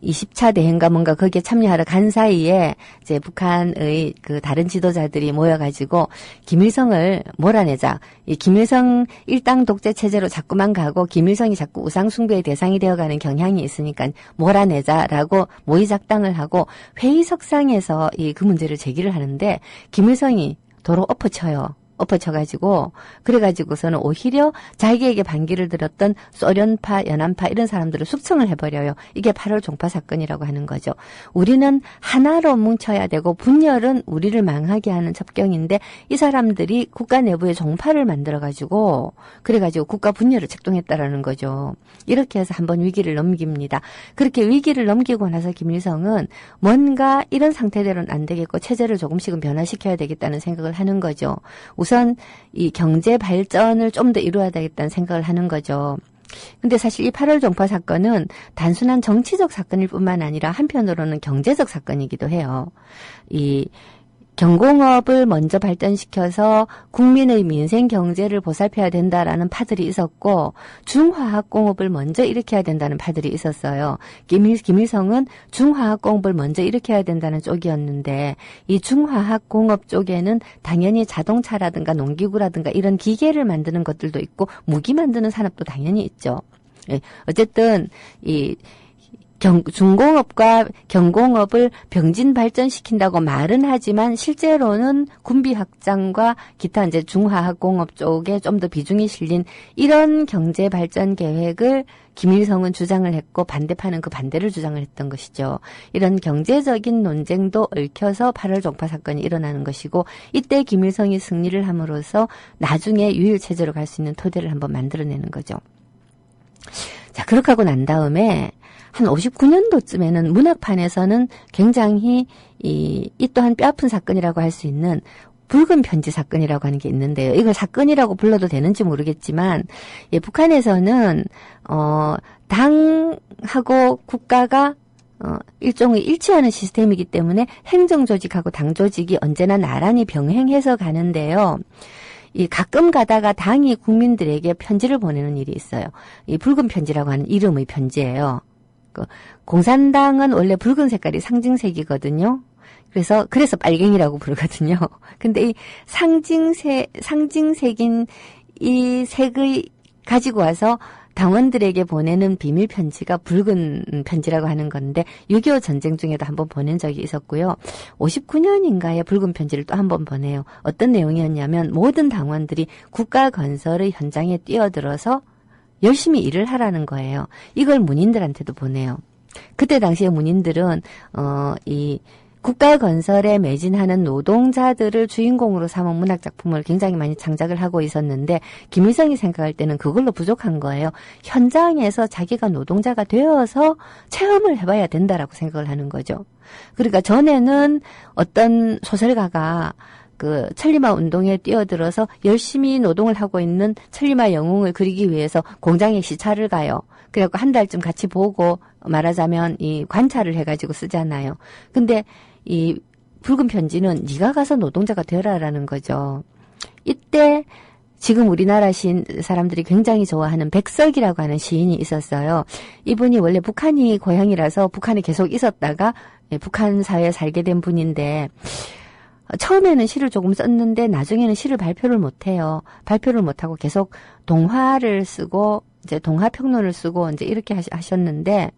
20차 대회인가 뭔가 거기에 참여하러 간 사이에 이제 북한의 그 다른 지도자들이 모여가지고 김일성을 몰아내자. 이 김일성 일당 독재 체제로 자꾸만 가고 김일성이 자꾸 우상숭배의 대상이 되어가는 경향이 있으니까 몰아내자라고 모의작당을 하고 회의석상에서 그 문제를 제기를 하는데 김일성이 도로 엎어쳐요. 엎어쳐가지고 그래가지고서는 오히려 자기에게 반기를 들었던 소련파, 연안파 이런 사람들을 숙청을 해버려요. 이게 8월 종파 사건이라고 하는 거죠. 우리는 하나로 뭉쳐야 되고 분열은 우리를 망하게 하는 첩경인데 이 사람들이 국가 내부에 종파를 만들어가지고 그래가지고 국가 분열을 책동했다라는 거죠. 이렇게 해서 한번 위기를 넘깁니다. 그렇게 위기를 넘기고 나서 김일성은 뭔가 이런 상태대로는 안 되겠고 체제를 조금씩은 변화시켜야 되겠다는 생각을 하는 거죠. 우선 이 경제 발전을 좀 더 이루어야 되겠다는 생각을 하는 거죠. 근데 사실 이 8월 종파 사건은 단순한 정치적 사건일 뿐만 아니라 한편으로는 경제적 사건이기도 해요. 이 경공업을 먼저 발전시켜서 국민의 민생 경제를 보살펴야 된다라는 파들이 있었고 중화학공업을 먼저 일으켜야 된다는 파들이 있었어요. 김일성은 중화학공업을 먼저 일으켜야 된다는 쪽이었는데 이 중화학공업 쪽에는 당연히 자동차라든가 농기구라든가 이런 기계를 만드는 것들도 있고 무기 만드는 산업도 당연히 있죠. 어쨌든 이 중공업과 경공업을 병진 발전시킨다고 말은 하지만 실제로는 군비 확장과 기타 이제 중화학공업 쪽에 좀 더 비중이 실린 이런 경제 발전 계획을 김일성은 주장을 했고 반대파는 그 반대를 주장을 했던 것이죠. 이런 경제적인 논쟁도 얽혀서 8월 종파 사건이 일어나는 것이고 이때 김일성이 승리를 함으로써 나중에 유일체제로 갈 수 있는 토대를 한번 만들어내는 거죠. 자, 그렇게 하고 난 다음에 한 59년도쯤에는 문학판에서는 굉장히 이 또한 뼈아픈 사건이라고 할 수 있는 붉은 편지 사건이라고 하는 게 있는데요. 이걸 사건이라고 불러도 되는지 모르겠지만 북한에서는 당하고 국가가 일종의 일치하는 시스템이기 때문에 행정조직하고 당조직이 언제나 나란히 병행해서 가는데요. 이 가끔 가다가 당이 국민들에게 편지를 보내는 일이 있어요. 이 붉은 편지라고 하는 이름의 편지예요. 공산당은 원래 붉은 색깔이 상징색이거든요. 그래서 빨갱이라고 부르거든요. 근데 이 상징색인 이 색의 가지고 와서 당원들에게 보내는 비밀 편지가 붉은 편지라고 하는 건데 6.25 전쟁 중에도 한번 보낸 적이 있었고요. 59년인가에 붉은 편지를 또 한번 보내요. 어떤 내용이었냐면 모든 당원들이 국가 건설의 현장에 뛰어들어서 열심히 일을 하라는 거예요. 이걸 문인들한테도 보내요. 그때 당시에 문인들은 이 국가 건설에 매진하는 노동자들을 주인공으로 삼은 문학 작품을 굉장히 많이 창작을 하고 있었는데 김일성이 생각할 때는 그걸로 부족한 거예요. 현장에서 자기가 노동자가 되어서 체험을 해봐야 된다라고 생각을 하는 거죠. 그러니까 전에는 어떤 소설가가 그 천리마 운동에 뛰어들어서 열심히 노동을 하고 있는 천리마 영웅을 그리기 위해서 공장에 시찰을 가요. 그래갖고 한 달쯤 같이 보고 말하자면 이 관찰을 해가지고 쓰잖아요. 근데 이 붉은 편지는 네가 가서 노동자가 되어라라는 거죠. 이때 지금 우리나라 시인 사람들이 굉장히 좋아하는 백석이라고 하는 시인이 있었어요. 이분이 원래 북한이 고향이라서 북한에 계속 있었다가 북한 사회에 살게 된 분인데 처음에는 시를 조금 썼는데 나중에는 시를 발표를 못해요. 발표를 못하고 계속 동화를 쓰고 이제 동화 평론을 쓰고 이제 이렇게 하셨는데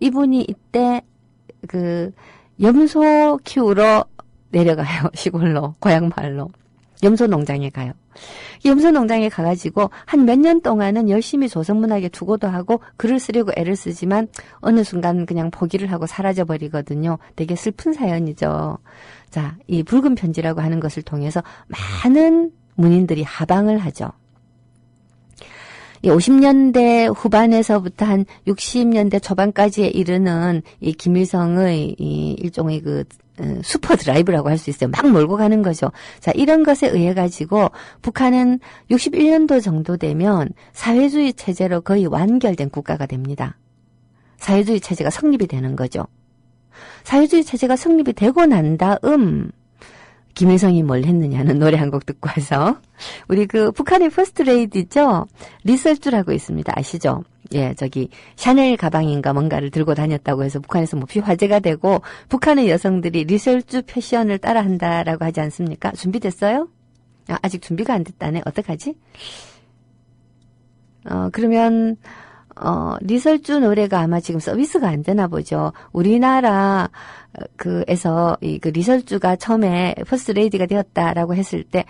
이분이 이때 그 염소 키우러 내려가요. 시골로 고향 마을로 염소 농장에 가요. 염소 농장에 가가지고 한 몇 년 동안은 열심히 조선문학에 투고도 하고 글을 쓰려고 애를 쓰지만 어느 순간 그냥 포기를 하고 사라져버리거든요. 되게 슬픈 사연이죠. 자, 이 붉은 편지라고 하는 것을 통해서 많은 문인들이 하방을 하죠. 이 50년대 후반에서부터 한 60년대 초반까지에 이르는 이 김일성의 이 일종의 그 슈퍼 드라이브라고 할 수 있어요. 막 몰고 가는 거죠. 자, 이런 것에 의해 가지고 북한은 61년도 정도 되면 사회주의 체제로 거의 완결된 국가가 됩니다. 사회주의 체제가 성립이 되는 거죠. 사회주의 체제가 성립이 되고 난 다음 김일성이 뭘 했느냐는 노래 한 곡 듣고 와서 우리 그 북한의 퍼스트 레이디죠. 리설주라고 있습니다. 아시죠? 예, 저기 샤넬 가방인가 뭔가를 들고 다녔다고 해서 북한에서 몹시 화제가 되고 북한의 여성들이 리설주 패션을 따라한다라고 하지 않습니까? 준비됐어요? 아직 준비가 안 됐다네. 어떡하지? 그러면 리설주 노래가 아마 지금 서비스가 안 되나 보죠. 우리나라 그에서 이 그 리설주가 처음에 퍼스트 레이디가 되었다라고 했을 때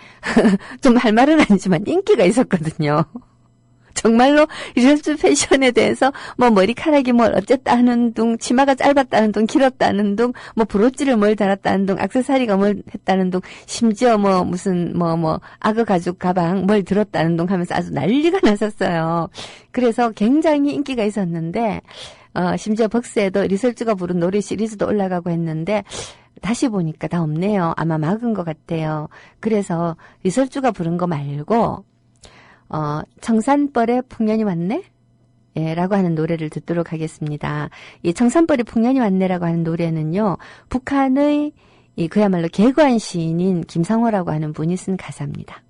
좀 할 말은 아니지만 인기가 있었거든요. 정말로 리설주 패션에 대해서 뭐 머리카락이 뭘 어쨌다 하는 둥, 치마가 짧았다는 둥, 길었다는 둥, 뭐 브로치를 뭘 달았다는 둥, 액세서리가 뭘 했다는 둥, 심지어 뭐 무슨 뭐 악어 가죽 가방 뭘 들었다는 둥 하면서 아주 난리가 났었어요. 그래서 굉장히 인기가 있었는데 심지어 벅스에도 리설주가 부른 노래 시리즈도 올라가고 했는데 다시 보니까 다 없네요. 아마 막은 것 같아요. 그래서 리설주가 부른 거 말고 청산벌의 풍년이 왔네? 예, 라고 하는 노래를 듣도록 하겠습니다. 이 청산벌의 풍년이 왔네라고 하는 노래는요, 북한의 그야말로 개관 시인인 김상호라고 하는 분이 쓴 가사입니다.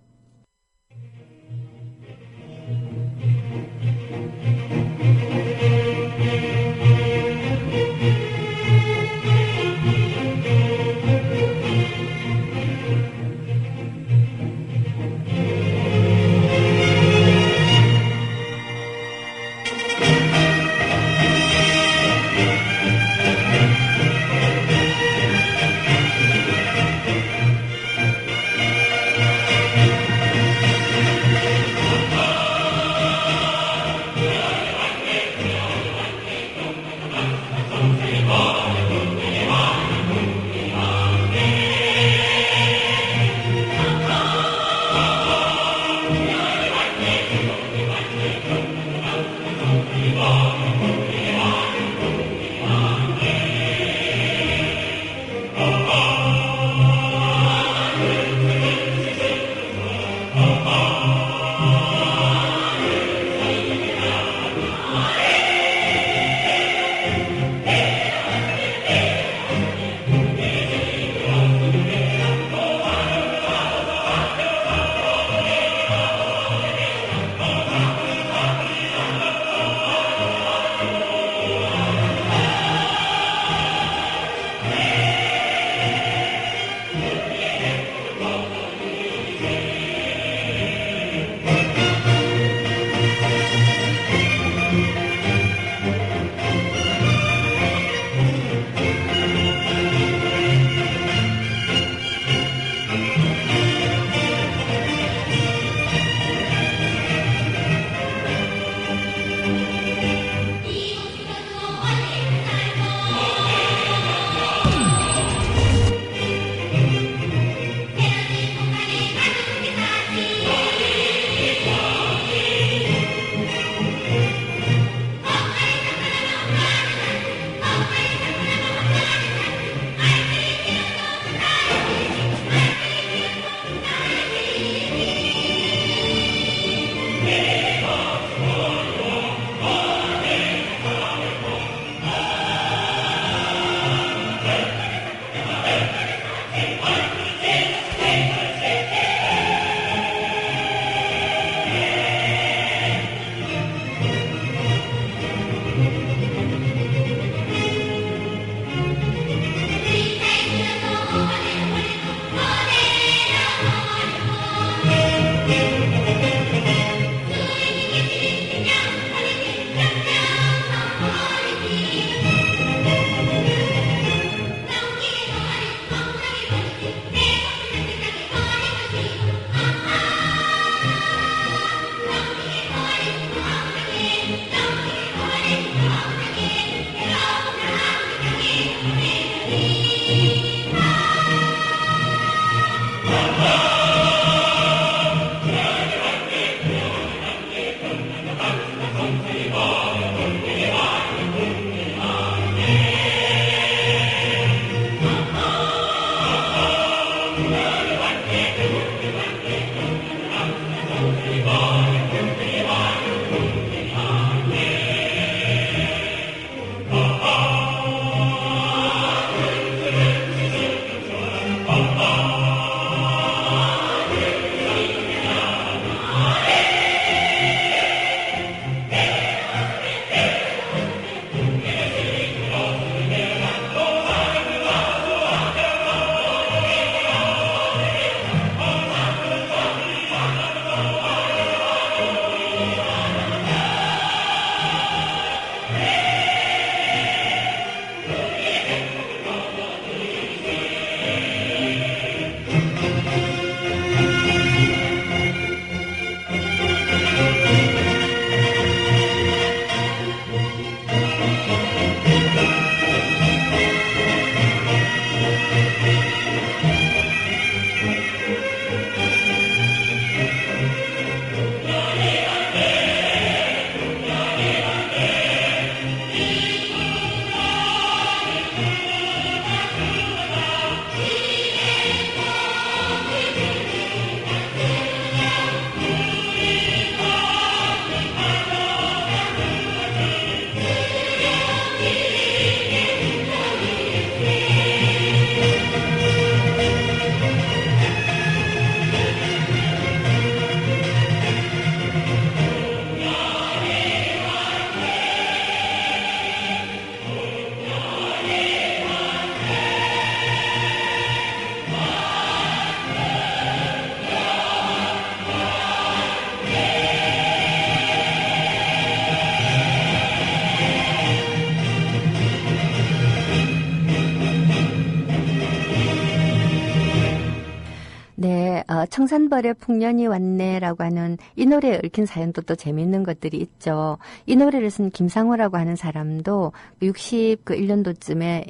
청산벌의 풍년이 왔네라고 하는 이 노래에 얽힌 사연도 또 재미있는 것들이 있죠. 이 노래를 쓴 김상호라고 하는 사람도 61년도쯤에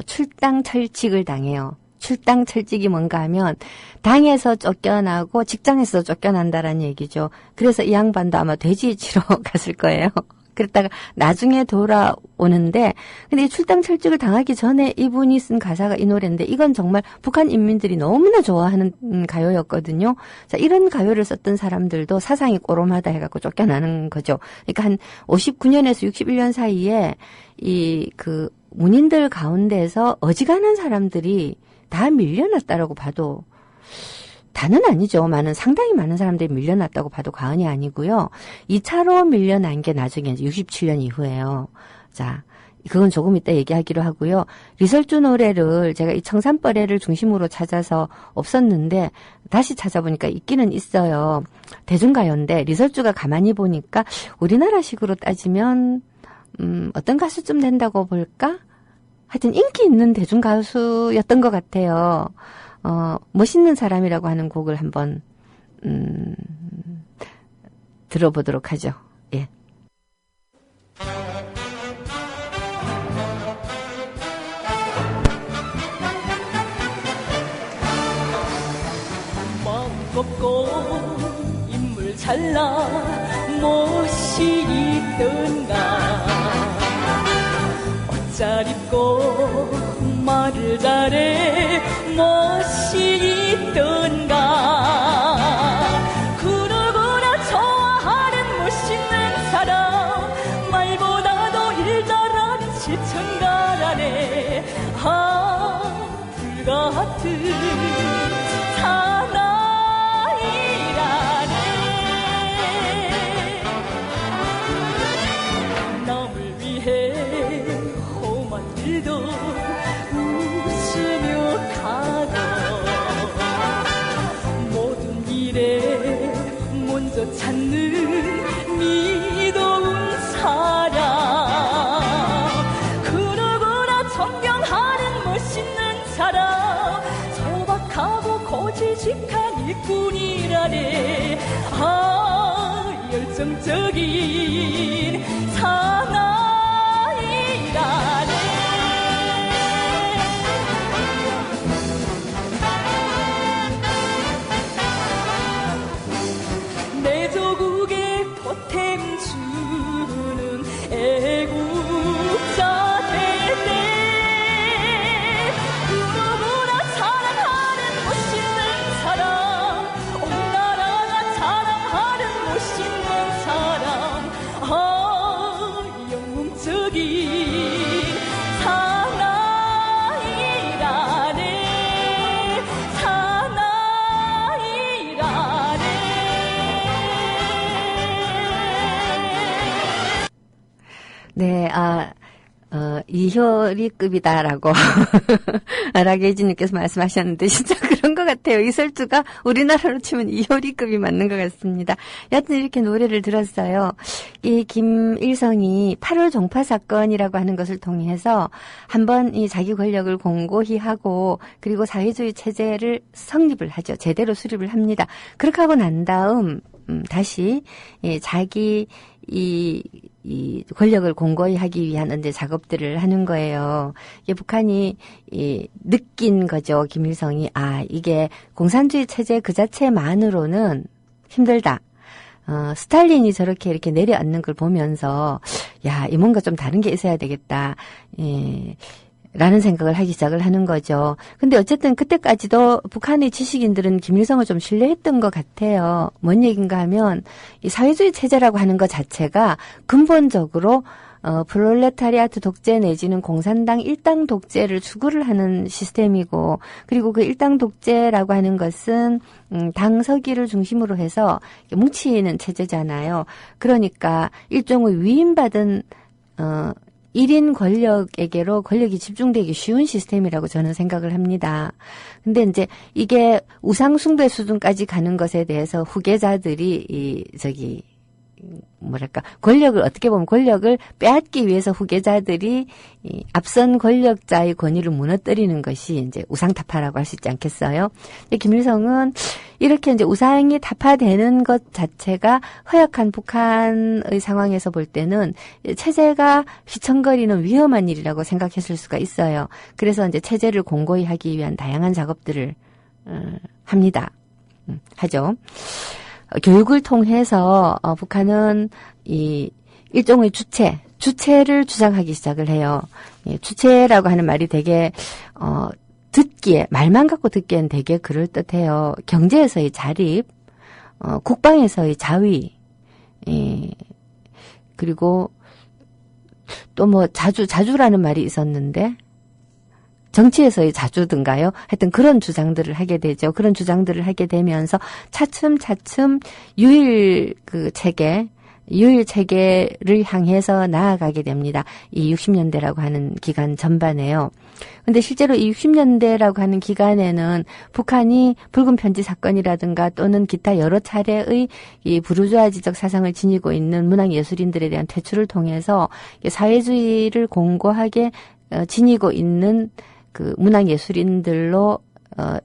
출당 철칙을 당해요. 출당 철칙이 뭔가 하면 당에서 쫓겨나고 직장에서 쫓겨난다라는 얘기죠. 그래서 이 양반도 아마 돼지 치러 갔을 거예요. 그랬다가 나중에 돌아오는데, 근데 이 출당 철칙을 당하기 전에 이분이 쓴 가사가 이 노래인데, 이건 정말 북한 인민들이 너무나 좋아하는 가요였거든요. 자, 이런 가요를 썼던 사람들도 사상이 꼬롬하다 해갖고 쫓겨나는 거죠. 그러니까 한 59년에서 61년 사이에 문인들 가운데서 어지간한 사람들이 다 밀려났다라고 봐도, 다는 아니죠. 상당히 많은 사람들이 밀려났다고 봐도 과언이 아니고요. 2차로 밀려난 게 나중에 67년 이후에요. 자, 그건 조금 이따 얘기하기로 하고요. 리설주 노래를 제가 이 청산벌레를 중심으로 찾아서 없었는데 다시 찾아보니까 있기는 있어요. 대중가요인데 리설주가 가만히 보니까 우리나라식으로 따지면 어떤 가수쯤 된다고 볼까? 하여튼 인기 있는 대중가수였던 것 같아요. 멋있는 사람이라고 하는 곡을 한번 들어보도록 하죠. 예. 마음 곱고 인물 잘나 멋이 있던가 옷 잘 입고 말을 잘해 멋이 있던가 그러거나 좋아하는 멋있는 사람 말보다도 일 잘하는 시청가라네 불같은 사나이라네 남을 위해 험한 일도 웃으며 가고 모든 일에 먼저 찾는 미도운 사람 그러거나 존경하는 멋있는 사람 소박하고 고지식한 일꾼이라네 열정적인 사나이라네 네, 이효리급이다라고 라게이지님께서 말씀하셨는데 진짜 그런 것 같아요. 이설주가 우리나라로 치면 이효리급이 맞는 것 같습니다. 여하튼 이렇게 노래를 들었어요. 이 김일성이 8월 종파 사건이라고 하는 것을 통해서 한번 이 자기 권력을 공고히 하고 그리고 사회주의 체제를 성립을 하죠. 제대로 수립을 합니다. 그렇게 하고 난 다음 다시 자기 이 권력을 공고히 하기 위한 이제 작업들을 하는 거예요. 이게 북한이 느낀 거죠. 김일성이 이게 공산주의 체제 그 자체만으로는 힘들다. 스탈린이 저렇게 이렇게 내려앉는 걸 보면서 이 뭔가 좀 다른 게 있어야 되겠다. 라는 생각을 하기 시작을 하는 거죠. 근데 어쨌든 그때까지도 북한의 지식인들은 김일성을 좀 신뢰했던 것 같아요. 뭔 얘기인가 하면 이 사회주의 체제라고 하는 것 자체가 근본적으로 프롤레타리아트 독재 내지는 공산당 일당 독재를 추구를 하는 시스템이고 그리고 그 일당 독재라고 하는 것은 당 서기를 중심으로 해서 뭉치는 체제잖아요. 그러니까 일종의 위임받은 1인 권력에게로 권력이 집중되기 쉬운 시스템이라고 저는 생각을 합니다. 근데 이제 이게 우상숭배 수준까지 가는 것에 대해서 후계자들이 권력을 어떻게 보면 권력을 빼앗기 위해서 후계자들이 앞선 권력자의 권위를 무너뜨리는 것이 이제 우상타파라고 할 수 있지 않겠어요? 근데 김일성은 이렇게 이제 우상이 타파되는 것 자체가 허약한 북한의 상황에서 볼 때는 체제가 휘청거리는 위험한 일이라고 생각했을 수가 있어요. 그래서 이제 체제를 공고히 하기 위한 다양한 작업들을 하죠. 교육을 통해서 북한은 이 일종의 주체를 주장하기 시작을 해요. 주체라고 하는 말이 되게 듣기에 말만 갖고 듣기엔 되게 그럴듯해요. 경제에서의 자립, 국방에서의 자위, 그리고 또 뭐 자주라는 말이 있었는데 정치에서의 자주든가요? 하여튼 그런 주장들을 하게 되죠. 그런 주장들을 하게 되면서 차츰차츰 유일 체계를 향해서 나아가게 됩니다. 이 60년대라고 하는 기간 전반에요. 근데 실제로 이 60년대라고 하는 기간에는 북한이 붉은 편지 사건이라든가 또는 기타 여러 차례의 이 부르주아지적 사상을 지니고 있는 문학예술인들에 대한 퇴출을 통해서 사회주의를 공고하게 지니고 있는 그 문학예술인들로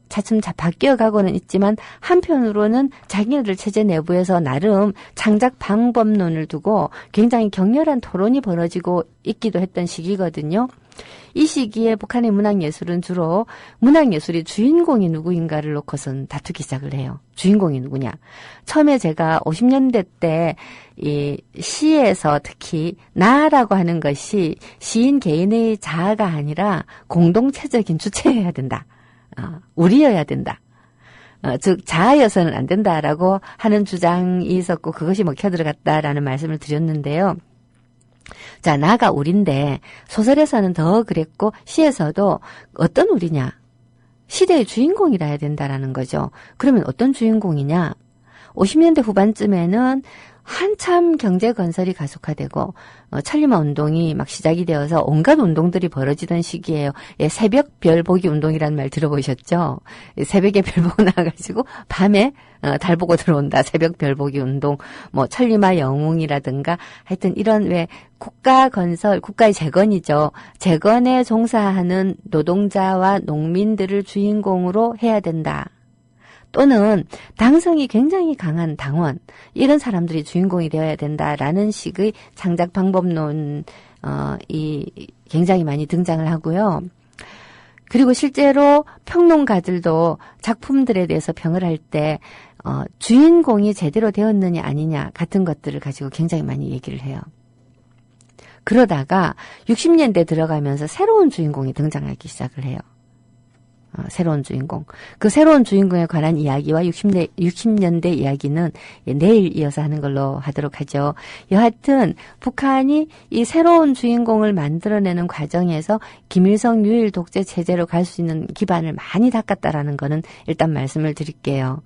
차츰 바뀌어가고는 있지만 한편으로는 자기네들 체제 내부에서 나름 창작 방법론을 두고 굉장히 격렬한 토론이 벌어지고 있기도 했던 시기거든요. 이 시기에 북한의 문학예술은 주로 문학예술의 주인공이 누구인가를 놓고선 다투기 시작을 해요. 주인공이 누구냐. 처음에 제가 50년대 때 이 시에서 특히 나라고 하는 것이 시인 개인의 자아가 아니라 공동체적인 주체여야 된다. 우리여야 된다. 즉 자아여서는 안 된다라고 하는 주장이 있었고 그것이 먹혀 들어갔다라는 말씀을 드렸는데요. 자, 나가 우리인데 소설에서는 더 그랬고 시에서도 어떤 우리냐? 시대의 주인공이라 해야 된다라는 거죠. 그러면 어떤 주인공이냐? 50년대 후반쯤에는 한참 경제 건설이 가속화되고 천리마 운동이 막 시작이 되어서 온갖 운동들이 벌어지던 시기예요. 새벽 별 보기 운동이라는 말 들어보셨죠? 새벽에 별 보고 나가지고 밤에 달 보고 들어온다. 새벽 별 보기 운동, 뭐 천리마 영웅이라든가 하여튼 이런 왜 국가 건설, 국가의 재건이죠. 재건에 종사하는 노동자와 농민들을 주인공으로 해야 된다. 또는 당성이 굉장히 강한 당원 이런 사람들이 주인공이 되어야 된다라는 식의 창작 방법론이 굉장히 많이 등장을 하고요. 그리고 실제로 평론가들도 작품들에 대해서 평을 할 때 주인공이 제대로 되었느냐 아니냐 같은 것들을 가지고 굉장히 많이 얘기를 해요. 그러다가 60년대 들어가면서 새로운 주인공이 등장하기 시작을 해요. 새로운 주인공. 그 새로운 주인공에 관한 이야기와 60년대 이야기는 내일 이어서 하는 걸로 하도록 하죠. 여하튼 북한이 이 새로운 주인공을 만들어내는 과정에서 김일성 유일 독재 체제로 갈 수 있는 기반을 많이 닦았다라는 거는 일단 말씀을 드릴게요.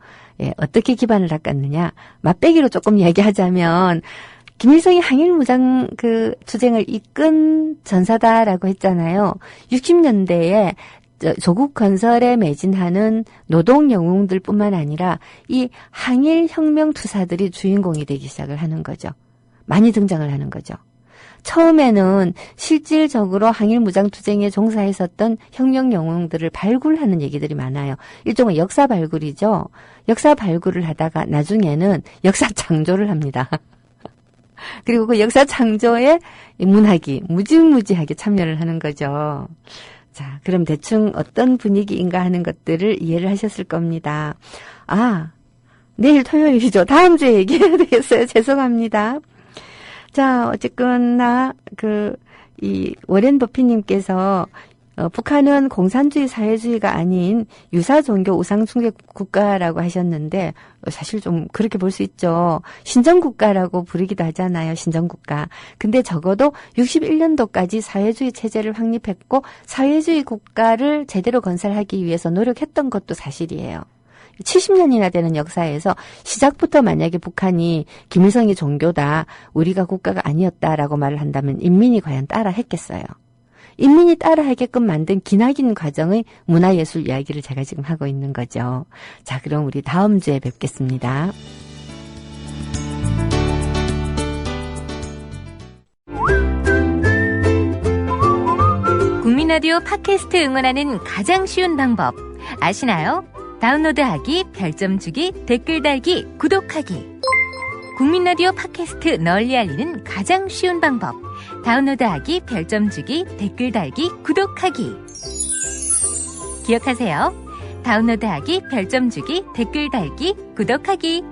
어떻게 기반을 닦았느냐? 맛배기로 조금 얘기하자면 김일성이 항일무장 그 투쟁을 이끈 전사다라고 했잖아요. 60년대에 조국 건설에 매진하는 노동 영웅들뿐만 아니라 이 항일 혁명 투사들이 주인공이 되기 시작을 하는 거죠. 많이 등장을 하는 거죠. 처음에는 실질적으로 항일무장 투쟁에 종사했었던 혁명 영웅들을 발굴하는 얘기들이 많아요. 일종의 역사 발굴이죠. 역사 발굴을 하다가 나중에는 역사 창조를 합니다. 그리고 그 역사 창조에 문학이 무지무지하게 참여를 하는 거죠. 자, 그럼 대충 어떤 분위기인가 하는 것들을 이해를 하셨을 겁니다. 아, 내일 토요일이죠. 다음 주에 얘기해야 되겠어요. 죄송합니다. 자, 어쨌거나 이 워렌 버핏님께서 북한은 공산주의 사회주의가 아닌 유사종교 우상숭배 국가라고 하셨는데 사실 좀 그렇게 볼 수 있죠. 신정국가라고 부르기도 하잖아요. 신정국가. 근데 적어도 61년도까지 사회주의 체제를 확립했고 사회주의 국가를 제대로 건설하기 위해서 노력했던 것도 사실이에요. 70년이나 되는 역사에서 시작부터 만약에 북한이 김일성이 종교다, 우리가 국가가 아니었다라고 말을 한다면 인민이 과연 따라 했겠어요? 인민이 따라 하게끔 만든 기나긴 과정의 문화예술 이야기를 제가 지금 하고 있는 거죠. 자, 그럼 우리 다음 주에 뵙겠습니다. 국민라디오 팟캐스트 응원하는 가장 쉬운 방법 아시나요? 다운로드하기, 별점 주기, 댓글 달기, 구독하기. 국민라디오 팟캐스트 널리 알리는 가장 쉬운 방법. 다운로드하기, 별점 주기, 댓글 달기, 구독하기. 기억하세요. 다운로드하기, 별점 주기, 댓글 달기, 구독하기.